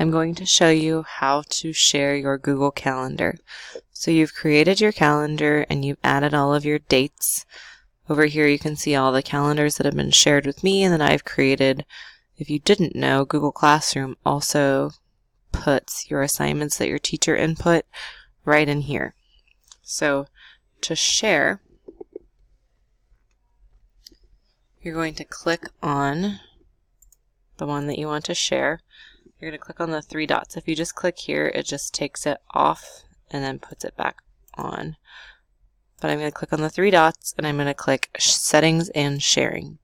I'm going to show you how to share your Google Calendar. So you've created your calendar and you've added all of your dates. Over here you can see all the calendars that have been shared with me and that I've created. If you didn't know, Google Classroom also puts your assignments that your teacher input right in here. So to share, you're going to click on the one that you want to share. You're going to click on the three dots. If you just click here, it just takes it off and then puts it back on. But I'm going to click on the three dots and I'm going to click Settings and Sharing.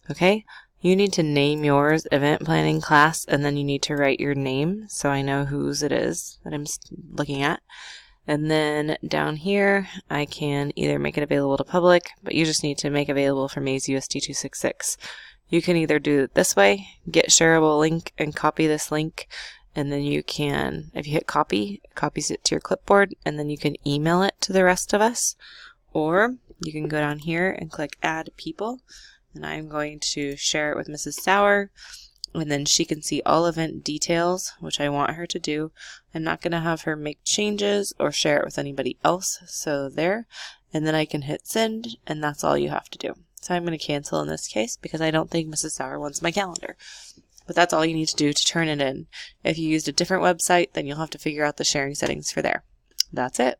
Okay, you need to name yours Event Planning Class, and then you need to write your name so I know whose it is that I'm looking at. And then down here, I can either make it available to public, but you just need to make available for Maze USD 266. You can either do it this way, get shareable link and copy this link, and then you can, if you hit copy, it copies it to your clipboard, and then you can email it to the rest of us. Or you can go down here and click Add People, and I'm going to share it with Mrs. Sauer, and then she can see all event details, which I want her to do. I'm not going to have her make changes or share it with anybody else, so there. And then I can hit send, and that's all you have to do. So I'm going to cancel in this case because I don't think Mrs. Sauer wants my calendar. But that's all you need to do to turn it in. If you used a different website, then you'll have to figure out the sharing settings for there. That's it.